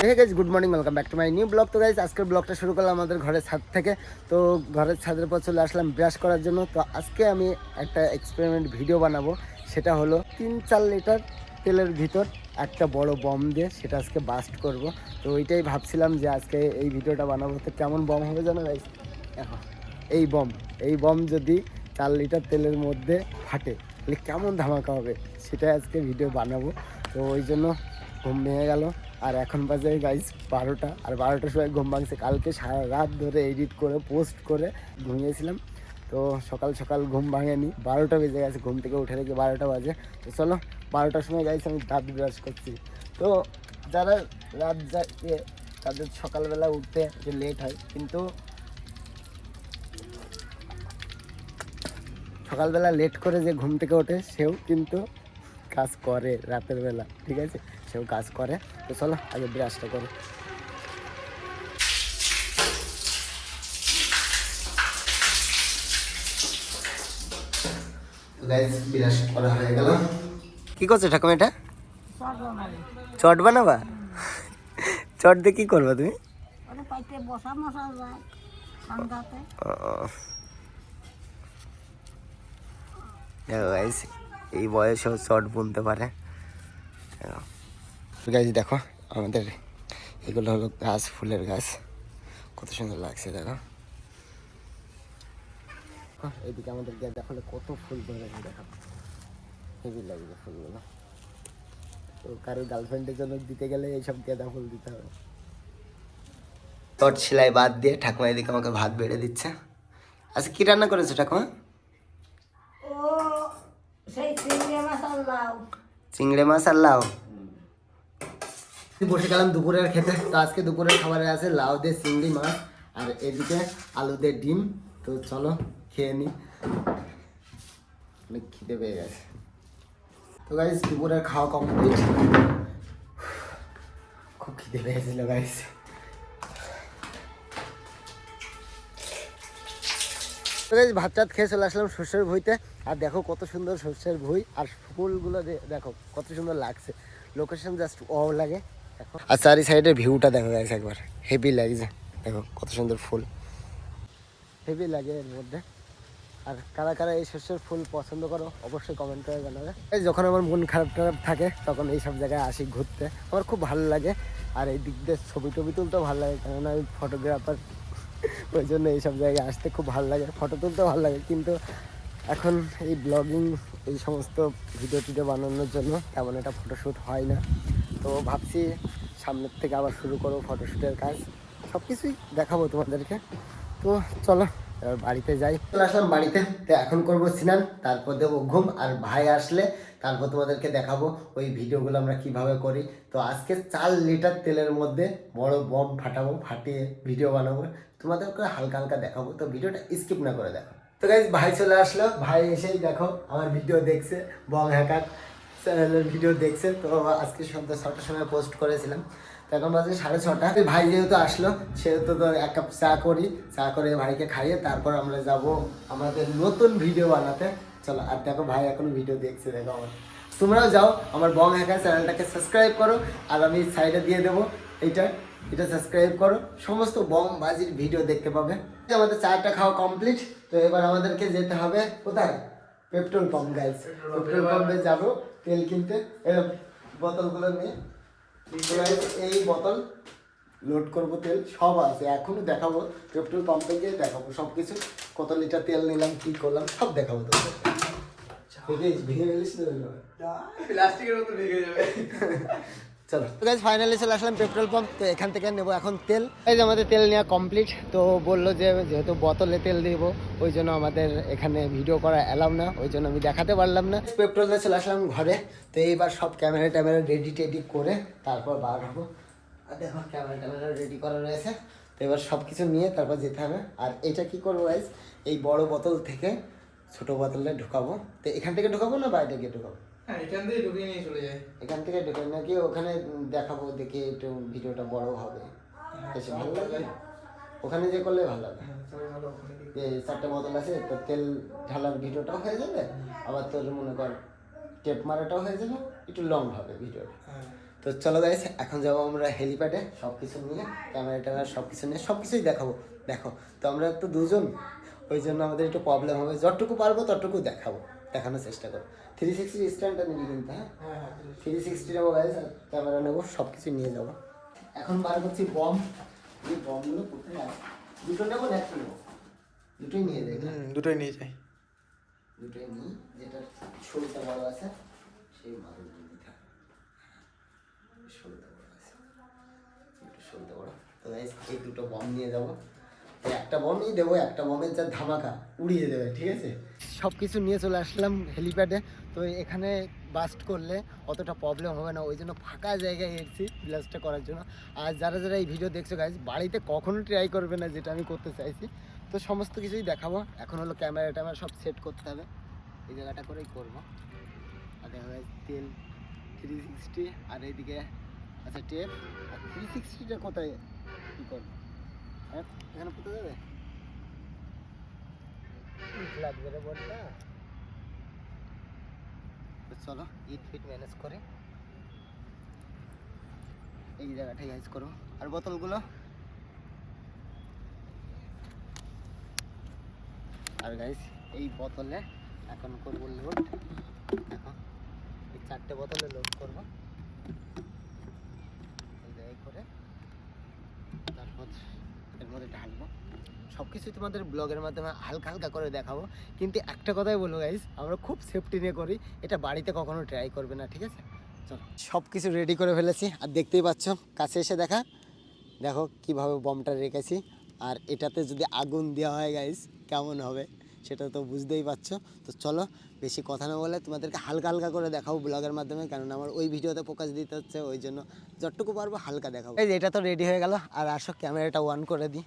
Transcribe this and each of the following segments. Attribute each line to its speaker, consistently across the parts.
Speaker 1: Hey guys, good morning, welcome back to my new blog. তো guys, আজকের ব্লগটা শুরু করলাম আমাদের ঘরের ছাদ থেকে। তো ঘরের ছাদের পর চলে আসলাম ব্রাশ করার জন্য। তো আজকে আমি একটা এক্সপেরিমেন্ট ভিডিও বানাবো। সেটা হলো 3-4 লিটার তেলের ভিতর একটা বড় বম দিয়ে সেটা আজকে বাস্ট করব। তো ওইটাই ভাবছিলাম যে আজকে এই ভিডিওটা বানাবো। তো কেমন বম হবে জানো গাইস? এই বম যদি 4 লিটার তেলের মধ্যে ফাটে তাহলে কেমন ধামাকা হবে সেটাই আজকে ভিডিও বানাবো। তো ওই জন্য ঘুম ভেঙে গেল। আর এখন বাজে গাইস 12টা, আর 12টার সময় ঘুম ভাঙছে। কালকে সারা রাত ধরে এডিট করে পোস্ট করে ঘুমিয়েছিলাম। তো সকাল সকাল ঘুম ভাঙেনি, 12টা বেজে গেছে। ঘুম থেকে উঠে দেখি 12টা বাজে। তো চলো, 12টার সময় গাইস আমি দাঁত ব্রাশ করছি। তো যারা রাত জাগে তাদের সকালবেলা উঠতে একটু লেট হয়, কিন্তু সকালবেলা লেট করে যে ঘুম থেকে ওঠে সেও কিন্তু কাজ করে রাতের বেলা, ঠিক আছে? সেও কাজ করে। তো চলো আগে ব্রাশটা করে। ব্রাশ করা হয়ে গেল। কি করছো ঠাকুমা? এটা চট বানাবা? চট দিয়ে কি করবা তুমি? এই বয়সেও চট বুনতে পারে। গাছ দেখো, আমাদের এগুলো হলো গাছ, ফুলের গাছ। কত সুন্দর লাগছে দেখো। এইদিকে আমাদের গাঁদা ফুলে কত ফুল ধরেছে দেখো, হেভি লাগবে ফুলগুলো। তো কারো গার্লফ্রেন্ডের জন্য দিতে গেলে এইসব গাঁদা ফুল দিতে হবে। চট সেলাই বাদ দিয়ে ঠাকুমা এদিকে আমাকে ভাত বেড়ে দিচ্ছে। আচ্ছা, কি রান্না করেছো ঠাকুমা? চিংড়ি মাছ আর লাউ। বসে গেলাম দুপুরের খেতে। তো আজকে দুপুরের খাবারে আছে লাউ দিয়ে চিংড়ি মাছ, আর এদিকে আলু দিয়ে ডিম। তো চলো খেয়ে নিই, অনেক খিদে পেয়ে গেছে। তো গাইস, দুপুরের খাওয়া কমপ্লিট। খুব খিদে পেয়েছিল গাইস। তো গাইস, ভাত টাত খেয়ে চলে আসলাম সর্ষের ভুঁইতে। আর দেখো কত সুন্দর সর্ষের ভুঁই, আর ফুলগুলো দেখো কত সুন্দর লাগছে। লোকেশন জাস্ট ওয়াও লাগে দেখো। আর চারি সাইডের ভিউটা দেখো গাইস, একবার হেভি লাগছে। দেখো কত সুন্দর ফুল, হেভি লাগে এর মধ্যে। আর কারা কারা এই শস্যের ফুল পছন্দ করো অবশ্যই কমেন্ট করে জানাবে। যখন আমার মন খারাপ টারাপ থাকে তখন এইসব জায়গায় আসি ঘুরতে, আমার খুব ভালো লাগে। আর এই দিক দিয়ে ছবি টবি তুলতেও ভালো লাগে, কেননা আমি ফটোগ্রাফার। ওই জন্য এইসব জায়গায় আসতে খুব ভালো লাগে, ফটো তুলতেও ভালো লাগে। কিন্তু এখন এই ব্লগিং, এই সমস্ত ভিডিও টিডিও বানানোর জন্য তেমন একটা ফটোশ্যুট হয় না। তো ভাবছি সামনের থেকে আবার শুরু করবো ফটোশ্যুটের কাজ। সব কিছুই দেখাবো তোমাদেরকে। তো চলো এবার বাড়িতে যাই। চলে আসলাম বাড়িতে। তো এখন করবো স্নান, তারপর দেবো ঘুম। আর ভাই আসলে তারপর তোমাদেরকে দেখাবো ওই ভিডিওগুলো আমরা কিভাবে করি। তো আজকে 4 লিটার তেলের মধ্যে বড় বম ফাটাবো, ফাটিয়ে ভিডিও বানাবো, তোমাদেরকে হালকা হালকা দেখাবো। তো ভিডিওটা স্কিপ না করে দেখো। তো গাইস, ভাই চলে আসলো। ভাই এসেই দেখো আমার ভিডিও দেখছে, বম হ্যাকার চ্যানেলের ভিডিও দেখছে। তো আজকে সন্ধ্যা 6টার সময় পোস্ট করেছিলাম। তো এখন বাজে 6:30। ভাই যেহেতু আসলো সেহেতু তো এক কাপ চা করি, চা করে ভাইকে খাইয়ে তারপর আমরা যাব আমাদের নতুন ভিডিও বানাতে। চলো। আর দেখো ভাই এখনো ভিডিও দেখছে, দেখো আমার। তোমরাও যাও আমার বং হ্যাকার চ্যানেলটাকে সাবস্ক্রাইব করো, আর আমি সাইডে দিয়ে দেবো এটা সাবস্ক্রাইব করো। সমস্ত বম বাজির ভিডিও দেখতে পাবে। আমাদের চাটা খাওয়া কমপ্লিট। তো এবার আমাদেরকে যেতে হবে কোথায়? Petrol pump guys. পেট্রোল পাম্পে যাবো তেল কিনতে। এরকম বোতলগুলো নিয়ে এই বোতল লোড করবো, তেল সব আছে, এখনো দেখাবো। পেট্রোল পাম্পে গিয়ে দেখাবো সব কিছু, কত লিটার তেল নিলাম, কি করলাম সব দেখাবো তোকে। ভেঙে গেলিস না, প্লাস্টিকের মতো ভেঙে যাবে। চলো গাইস, ফাইনালি চলে আসলাম পেট্রোল পাম্প। তো এখান থেকে নেবো এখন তেল। এই যে আমাদের তেল নেওয়া কমপ্লিট। তো বললো যে যেহেতু বোতলে তেল দিব, ওই জন্য আমাদের এখানে ভিডিও করা অ্যালাউ না, ওই জন্য আমি দেখাতে পারলাম না। পেট্রোল দিয়ে চলে আসলাম ঘরে। তো এইবার সব ক্যামেরা ট্যামেরা রেডি টেডি করে তারপর বার হবো। আর দেখো ক্যামেরা ট্যামেরা রেডি করা রয়েছে। তো এবার সব কিছু নিয়ে তারপর যেতে হবে। আর এটা কি করবো গাইস, এই বড় বোতল থেকে ছোট বোতলে ঢুকাবো। তো এখান থেকে ঢুকাবো না বাইরে গিয়ে ঢুকাবো?
Speaker 2: হ্যাঁ, এখান থেকে ঢুকিয়ে নিয়ে চলে যায়।
Speaker 1: এখান থেকে ঢুকে নাকি ওখানে দেখাবো, দেখি একটু ভিডিওটা বড় হবে, বেশি ভালো লাগবে। ওখানে যে করলে ভালো লাগে। 4টে বোতল আছে, তো তেল ঢালার ভিডিওটাও হয়ে যাবে, আবার তোর মনে কর টেপ মারাটাও হয়ে যাবে, একটু লং হবে ভিডিওটা। তো তো চলো গাইস, এখন যাবো আমরা হেলিপ্যাডে, সব কিছু নিয়ে ক্যামেরা ট্যামেরা সব কিছু নিয়ে সব কিছুই দেখাবো। দেখো তো আমরা তো দুজন, ওই জন্য আমাদের একটু প্রবলেম হবে, যতটুকু পারবো ততটুকু দেখাবো, দেখানোর চেষ্টা করো। 360 স্ট্যান্ডটা নিবি কিন্তু, হ্যাঁ 360 নেবো গাইস, ক্যামেরা নেবো, সব কিছু নিয়ে যাবো। এখন বার করছি বম। এই বমগুলো কোথায় আছে? দুটো নেবো না একটা নেবো? দুটোই নিয়ে যাই।
Speaker 2: দুটোই নিয়ে যাই।
Speaker 1: দুটোই নিই, যেটা শুরুটা বড় আছে সেই মাদুর নিতে হবে। শুরুটা বড় আছে, একটু শুরুটা বড়। তো গাইস এই দুটো বম নিয়ে যাবো, একটা বমই দেবো, একটা বমের যা ধামাকা উড়িয়ে দেবে, ঠিক আছে? সব কিছু নিয়ে চলে আসলাম হেলিপ্যাডে। তো এখানে বাস্ট করলে অতটা প্রবলেম হবে না, ওই জন্য ফাঁকা জায়গায় এসেছি ব্লাস্টটা করার জন্য। আর যারা যারা এই ভিডিও দেখছো গাইস, বাড়িতে কখনো ট্রাই করবে না, যেটা আমি করতে চাইছি। তো সমস্ত কিছুই দেখাবো। এখন হলো ক্যামেরা ট্যামেরা সব সেট করতে হবে, এই জায়গাটা করেই করবো। আর দেখা যায় তেল 360, আর এইদিকে আচ্ছা টেপ। আর 360টা কোথায় কী করবো? হ্যাঁ এখানে পুঁতে যাবে, লাগবে রে বলটা। তো চলো ইট ফিট ম্যানেজ করে এই জায়গাটাই ইউজ করবো। আর বোতলগুলো, আর গাইস এই বোতলে এখন করবো লোড। এখন এই 4টে বোতলে লোড করবো এই জায়গায় করে, তারপর এর মধ্যে ঢালবো। সব কিছুই তোমাদের ব্লগের মাধ্যমে হালকা হালকা করে দেখাবো, কিন্তু একটা কথাই বলবো গাইস, আমরা খুব সেফটি নিয়ে করি, এটা বাড়িতে কখনো ট্রাই করবে না, ঠিক আছে? চলো সব কিছু রেডি করে ফেলেছি, আর দেখতেই পাচ্ছ কাছে এসে দেখা, দেখো কিভাবে বমটা রেখেছি। আর এটাতে যদি আগুন দেওয়া হয় গাইস কেমন হবে সেটা তো বুঝতেই পারছো। তো চলো বেশি কথা না বলে তোমাদেরকে হালকা হালকা করে দেখাবো ব্লগের মাধ্যমে, কারণ আমার ওই ভিডিওতে ফোকাস দিতে হচ্ছে, ওই জন্য যতটুকু পারবো হালকা দেখাবো। এই যে এটা তো রেডি হয়ে গেল, আর আসো ক্যামেরাটা অন করে দিই।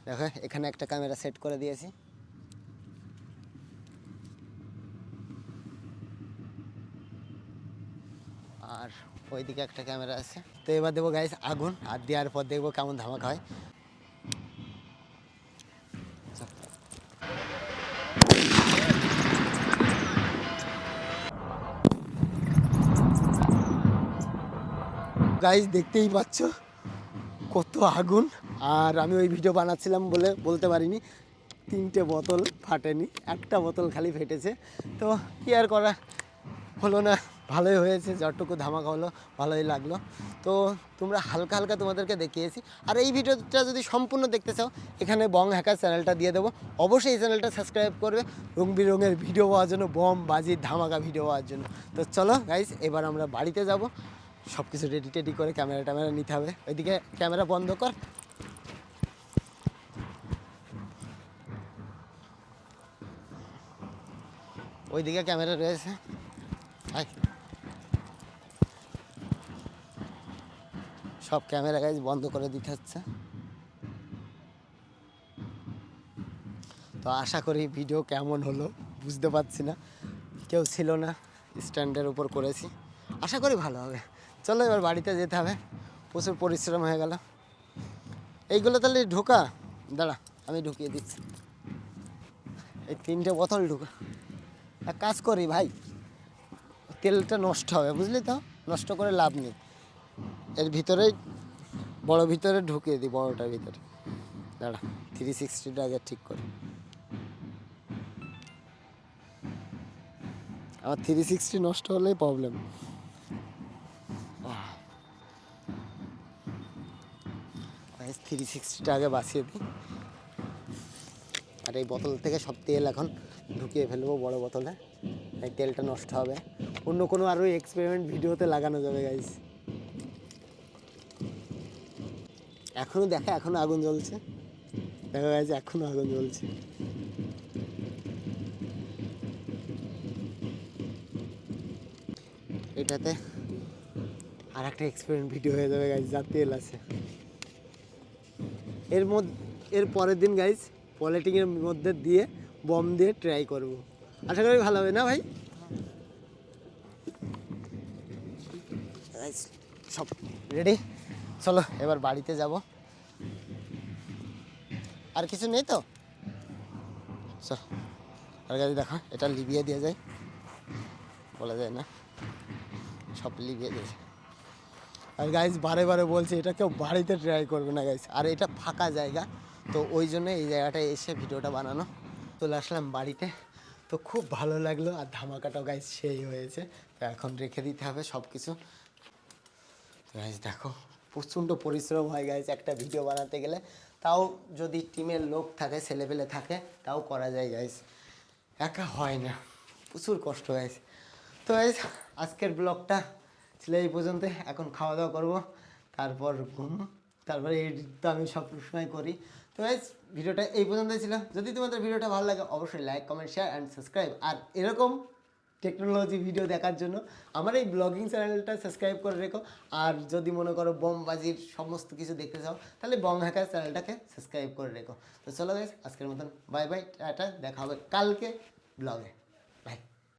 Speaker 1: দেখো এখানে একটা ক্যামেরা সেট করে দিয়েছি, আর ওইদিকে একটা ক্যামেরা আছে। তো এবার দেবো গাইস আগুন, আর দেওয়ার পর দেখবো কেমন ধামাকা হয়। গাইস দেখতেই পাচ্ছ কত আগুন, আর আমি ওই ভিডিও বানাচ্ছিলাম বলে বলতে পারিনি, 3টে বোতল ফাটেনি, একটা বোতল খালি ফেটেছে। তো কি আর করা, হলো না, ভালোই হয়েছে, যতটুকু ধামাকা হলো ভালোই লাগলো। তো তোমরা হালকা হালকা তোমাদেরকে দেখিয়েছি। আর এই ভিডিওটা যদি সম্পূর্ণ দেখতে চাও, এখানে বং হ্যাকার চ্যানেলটা দিয়ে দেবো, অবশ্যই এই চ্যানেলটা সাবস্ক্রাইব করবে রং বেরঙের ভিডিও পাওয়ার জন্য, বম বাজির ধামাকা ভিডিও পাওয়ার জন্য। তো চলো গাইস এবার আমরা বাড়িতে যাব, সব কিছু রেডি টেডি করে ক্যামেরা ট্যামেরা নিতে হবে। ওইদিকে ক্যামেরা বন্ধ কর, ওইদিকে ক্যামেরা রয়েছে, আয়। সব ক্যামেরা গাইজ বন্ধ করে দিতে হচ্ছে। তো আশা করি ভিডিও কেমন হলো বুঝতে পারছি না, কেউ ছিল না, স্ট্যান্ডের উপর করেছি, আশা করি ভালো হবে। চলো এবার বাড়িতে যেতে হবে, প্রচুর পরিশ্রম হয়ে গেল। এইগুলো তাহলে ঢোকা, দাঁড়া আমি ঢুকিয়ে দিচ্ছি, এই 3টে বোতল ঢোকা। এক কাজ করি ভাই, তেলটা নষ্ট হবে বুঝলি তো, নষ্ট করে লাভ নেই, এর ভিতরেই বড় ভিতরে ঢুকিয়ে দিই, বড়টার ভিতরে। দাঁড়া 360টা আগে ঠিক করি, আমার 360 নষ্ট হলেই প্রবলেম। 360টা আগে বাঁচিয়ে দিই, আর এই বোতল থেকে সব তেল এখন ঢুকিয়ে ফেলবো বড় বোতলে, এই তেলটা নষ্ট হবে। অন্য কোনো আরও এক্সপেরিমেন্ট ভিডিওতে লাগানো যাবে গাইজ। এখনও দেখা, এখনও আগুন জ্বলছে, দেখা গেছে এখনও আগুন জ্বলছে। এটাতে আর একটা এক্সপেরিমেন্ট ভিডিও হয়ে যাবে গাইজ, যা তেল আছে এর মধ্যে। এর পরের দিন গাইজ পলিটিংয়ের মধ্যে দিয়ে বম দিয়ে ট্রাই করব, আশা করি ভালো হবে না ভাই? সব রেডি, চলো এবার বাড়িতে যাব। আর কিছু নেই তো, চল আর গাড়ি দেখা, এটা লিভিয়ে দিয়ে যায়। বলা যায় না, সব লিভিয়ে দিয়েছে। আর গাইজ বারে বারে বলছে এটা কেউ বাড়িতে ট্রাই করবে না গাইজ, আর এটা ফাঁকা জায়গা, তো ওই জন্য এই জায়গাটায় এসে ভিডিওটা বানানো। চলে আসলাম বাড়িতে, তো খুব ভালো লাগলো, আর ধামাকাটাও গাইজ সেই হয়েছে। তো এখন রেখে দিতে হবে সব কিছু। তো গাইজ দেখো প্রচণ্ড পরিশ্রম হয় গাইজ একটা ভিডিও বানাতে গেলে, তাও যদি টিমের লোক থাকে, ছেলেপেলে থাকে, তাও করা যায় গাইজ, একা হয় না, প্রচুর কষ্ট গাইজ। তো গাইজ আজকের ব্লগটা ছিল এই পর্যন্ত। এখন খাওয়া দাওয়া করবো, তারপর ঘুম, তারপরে এডিট তো আমি সব সময় করি। তো গাইজ ভিডিওটা এই পর্যন্তই ছিল। যদি তোমাদের ভিডিওটা ভালো লাগে অবশ্যই like, comment, share and subscribe. আর এরকম টেকনোলজি ভিডিও দেখার জন্য আমার এই ব্লগিং চ্যানেলটা সাবস্ক্রাইব করে রেখো। আর যদি মনে করো বোমবাজির সমস্ত কিছু দেখতে চাও, তাহলে বং হ্যাকার চ্যানেলটাকে সাবস্ক্রাইব করে রেখো। তো চলো গাইজ আজকের মতন বাই বাই, টাটা, দেখা হবে কালকে ব্লগে।